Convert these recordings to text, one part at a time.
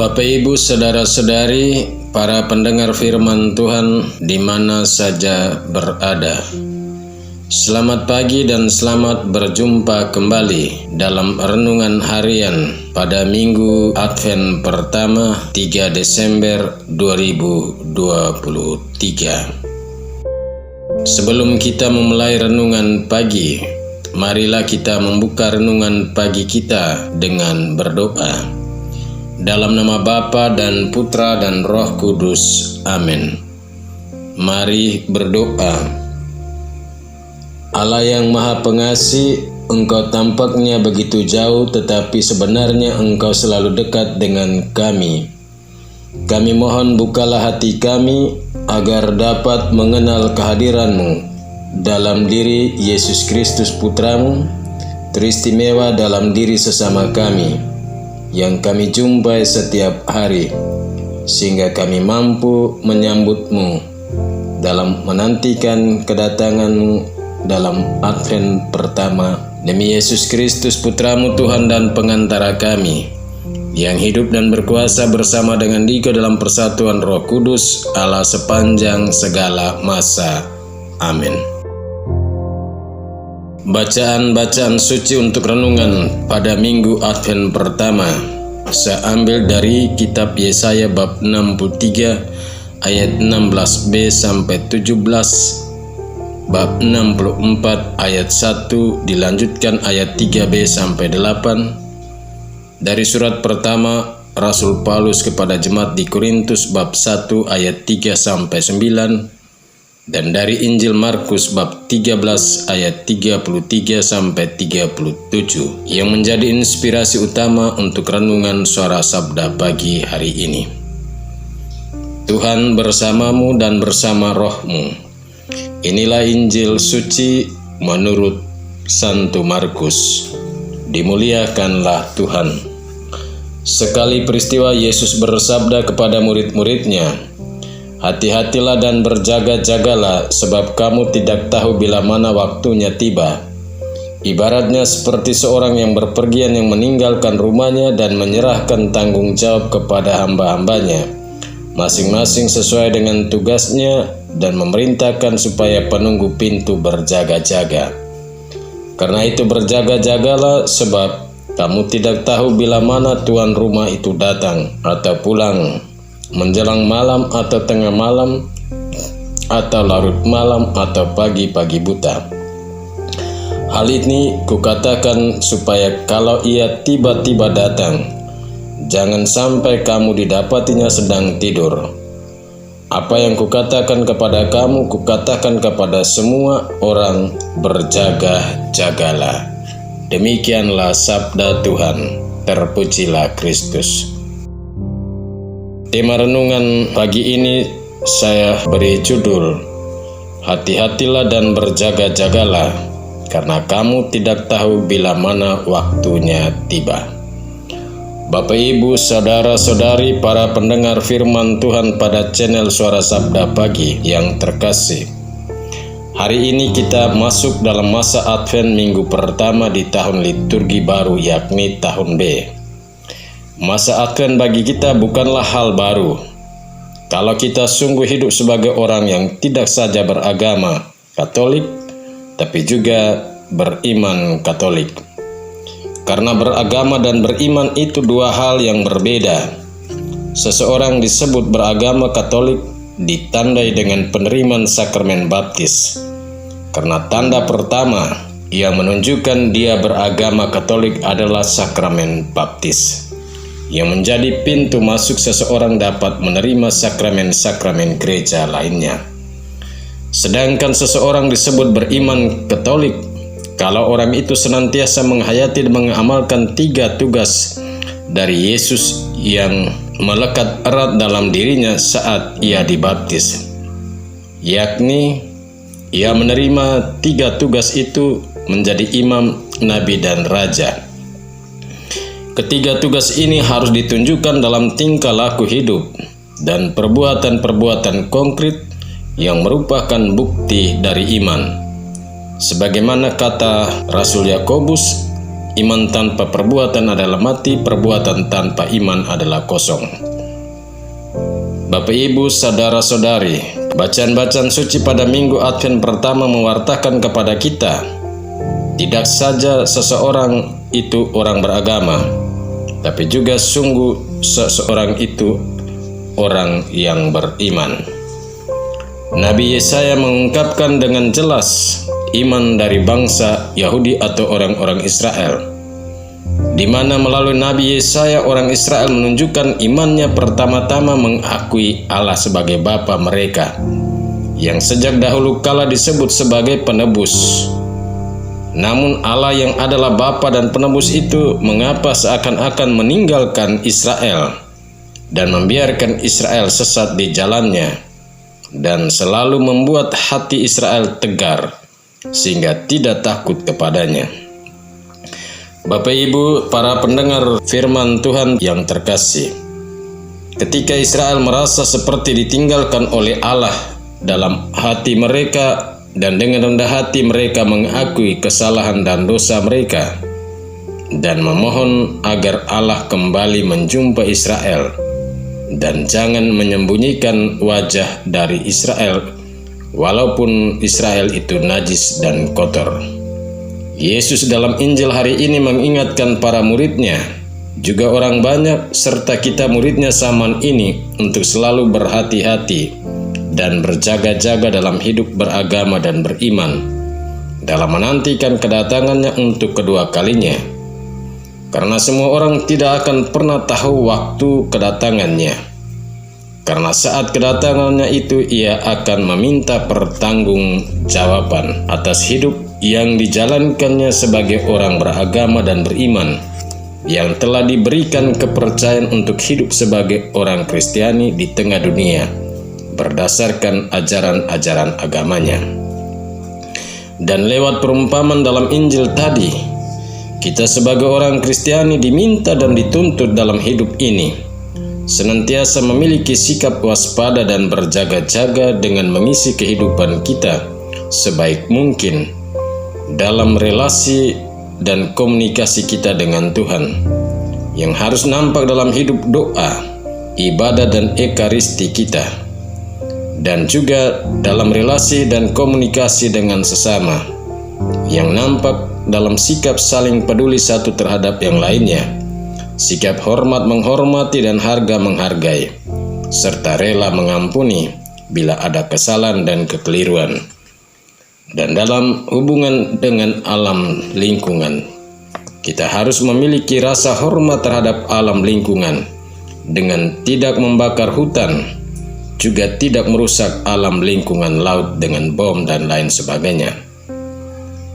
Bapak, Ibu, saudara-saudari, para pendengar firman Tuhan di mana saja berada. Selamat pagi dan selamat berjumpa kembali dalam renungan harian pada Minggu Advent pertama 3 Desember 2023. Sebelum kita memulai renungan pagi, marilah kita membuka renungan pagi kita dengan berdoa. Dalam nama Bapa dan Putra dan Roh Kudus. Amin. Mari berdoa. Allah yang Maha Pengasih, Engkau tampaknya begitu jauh, tetapi sebenarnya Engkau selalu dekat dengan kami. Kami mohon bukalah hati kami agar dapat mengenal kehadiran-Mu dalam diri Yesus Kristus Putra-Mu, teristimewa dalam diri sesama kami yang kami jumpai setiap hari, sehingga kami mampu menyambut-Mu dalam menantikan kedatangan-Mu dalam Advent pertama. Demi Yesus Kristus Putra-Mu, Tuhan dan pengantara kami, yang hidup dan berkuasa bersama dengan Dikau dalam persatuan Roh Kudus, Allah sepanjang segala masa. Amin. Bacaan-bacaan suci untuk renungan pada Minggu Advent pertama saya ambil dari kitab Yesaya bab 63 ayat 16b sampai 17, bab 64 ayat 1 dilanjutkan ayat 3b sampai 8, dari surat pertama Rasul Paulus kepada jemaat di Korintus bab 1 ayat 3 sampai 9, dan dari Injil Markus bab 13 ayat 33 sampai 37 yang menjadi inspirasi utama untuk renungan Suara Sabda pagi hari ini. Tuhan bersamamu dan bersama rohmu. Inilah Injil suci menurut Santo Markus. Dimuliakanlah Tuhan. Sekali peristiwa Yesus bersabda kepada murid-muridnya, "Hati-hatilah dan berjaga-jagalah, sebab kamu tidak tahu bila mana waktunya tiba." Ibaratnya seperti seorang yang berpergian yang meninggalkan rumahnya dan menyerahkan tanggung jawab kepada hamba-hambanya, masing-masing sesuai dengan tugasnya, dan memerintahkan supaya penunggu pintu berjaga-jaga. Karena itu berjaga-jagalah, sebab kamu tidak tahu bila mana tuan rumah itu datang atau pulang, menjelang malam atau tengah malam, atau larut malam atau pagi-pagi buta. Hal ini kukatakan supaya kalau ia tiba-tiba datang, jangan sampai kamu didapatinya sedang tidur. Apa yang kukatakan kepada kamu, kukatakan kepada semua orang, berjaga-jagalah. Demikianlah sabda Tuhan. Terpujilah Kristus. Tema renungan pagi ini saya beri judul, "Hati-hatilah dan berjaga-jagalah, karena kamu tidak tahu bila mana waktunya tiba." Bapak, Ibu, saudara-saudari, para pendengar firman Tuhan pada channel Suara Sabda Pagi yang terkasih, hari ini kita masuk dalam masa Advent minggu pertama di tahun liturgi baru, yakni tahun B. Masa Advent bagi kita bukanlah hal baru. Kalau kita sungguh hidup sebagai orang yang tidak saja beragama Katolik, tapi juga beriman Katolik. Karena beragama dan beriman itu dua hal yang berbeda. Seseorang disebut beragama Katolik ditandai dengan penerimaan sakramen baptis. Karena tanda pertama yang menunjukkan dia beragama Katolik adalah sakramen baptis, yang menjadi pintu masuk seseorang dapat menerima sakramen-sakramen gereja lainnya. Sedangkan seseorang disebut beriman Katolik kalau orang itu senantiasa menghayati dan mengamalkan 3 tugas dari Yesus yang melekat erat dalam dirinya saat ia dibaptis, yakni ia menerima 3 tugas itu menjadi imam, nabi, dan raja. Ketiga tugas ini harus ditunjukkan dalam tingkah laku hidup dan perbuatan-perbuatan konkret yang merupakan bukti dari iman. Sebagaimana kata Rasul Yakobus, iman tanpa perbuatan adalah mati, perbuatan tanpa iman adalah kosong. Bapak, Ibu, saudara-saudari, bacaan-bacaan suci pada minggu Advent pertama mewartakan kepada kita, tidak saja seseorang itu orang beragama, tapi juga sungguh seseorang itu orang yang beriman. Nabi Yesaya mengungkapkan dengan jelas iman dari bangsa Yahudi atau orang-orang Israel, di mana melalui Nabi Yesaya orang Israel menunjukkan imannya pertama-tama mengakui Allah sebagai Bapa mereka, yang sejak dahulu kala disebut sebagai penebus. Namun Allah yang adalah Bapa dan penebus itu mengapa seakan-akan meninggalkan Israel dan membiarkan Israel sesat di jalannya, dan selalu membuat hati Israel tegar sehingga tidak takut kepadanya. Bapak, Ibu, para pendengar firman Tuhan yang terkasih, ketika Israel merasa seperti ditinggalkan oleh Allah dalam hati mereka, dan dengan rendah hati mereka mengakui kesalahan dan dosa mereka, dan memohon agar Allah kembali menjumpa Israel, dan jangan menyembunyikan wajah dari Israel, walaupun Israel itu najis dan kotor. Yesus dalam Injil hari ini mengingatkan para muridnya, juga orang banyak serta kita muridnya zaman ini, untuk selalu berhati-hati dan berjaga-jaga dalam hidup beragama dan beriman, dalam menantikan kedatangannya untuk kedua kalinya. Karena semua orang tidak akan pernah tahu waktu kedatangannya. Karena saat kedatangannya itu ia akan meminta pertanggungjawaban atas hidup yang dijalankannya sebagai orang beragama dan beriman, yang telah diberikan kepercayaan untuk hidup sebagai orang Kristiani di tengah dunia berdasarkan ajaran-ajaran agamanya. Dan lewat perumpamaan dalam Injil tadi, kita sebagai orang Kristiani diminta dan dituntut dalam hidup ini senantiasa memiliki sikap waspada dan berjaga-jaga dengan mengisi kehidupan kita sebaik mungkin dalam relasi dan komunikasi kita dengan Tuhan, yang harus nampak dalam hidup doa, ibadah dan ekaristi kita, dan juga dalam relasi dan komunikasi dengan sesama, yang nampak dalam sikap saling peduli satu terhadap yang lainnya, sikap hormat menghormati dan harga menghargai, serta rela mengampuni bila ada kesalahan dan kekeliruan. Dan dalam hubungan dengan alam lingkungan, kita harus memiliki rasa hormat terhadap alam lingkungan dengan tidak membakar hutan, juga tidak merusak alam lingkungan laut dengan bom dan lain sebagainya.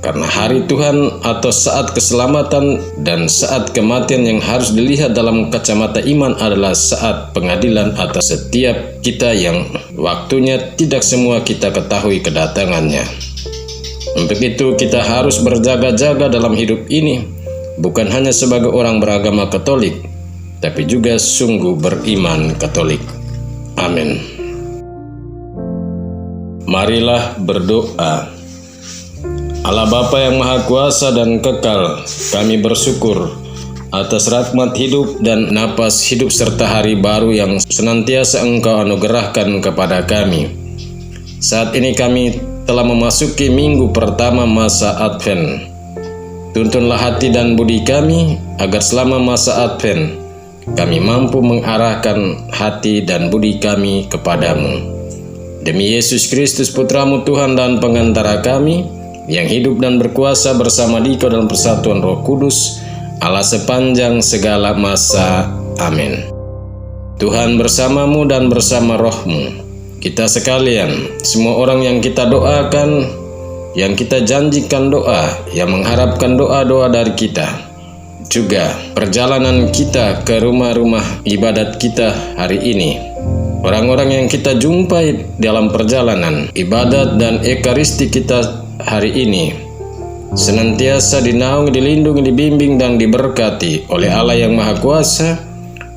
Karena hari Tuhan atau saat keselamatan dan saat kematian yang harus dilihat dalam kacamata iman adalah saat pengadilan atas setiap kita yang waktunya tidak semua kita ketahui kedatangannya. Untuk itu kita harus berjaga-jaga dalam hidup ini, bukan hanya sebagai orang beragama Katolik, tapi juga sungguh beriman Katolik. Amin. Marilah berdoa. Allah Bapa yang Maha Kuasa dan Kekal, kami bersyukur atas rahmat hidup dan napas hidup serta hari baru yang senantiasa Engkau anugerahkan kepada kami. Saat ini kami telah memasuki minggu pertama masa Advent. Tuntunlah hati dan budi kami agar selama masa Advent kami mampu mengarahkan hati dan budi kami kepadamu. Demi Yesus Kristus Putramu Tuhan dan pengantara kami, yang hidup dan berkuasa bersama Dikau dalam persatuan Roh Kudus, Allah sepanjang segala masa. Amin. Tuhan bersamamu dan bersama rohmu. Kita sekalian, semua orang yang kita doakan, yang kita janjikan doa, yang mengharapkan doa-doa dari kita, juga perjalanan kita ke rumah-rumah ibadat kita hari ini, orang-orang yang kita jumpai dalam perjalanan ibadat dan ekaristi kita hari ini, senantiasa dinaungi, dilindungi, dibimbing, dan diberkati oleh Allah yang Maha Kuasa,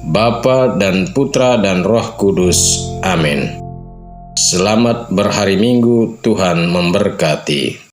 Bapa dan Putra dan Roh Kudus. Amin. Selamat berhari Minggu, Tuhan memberkati.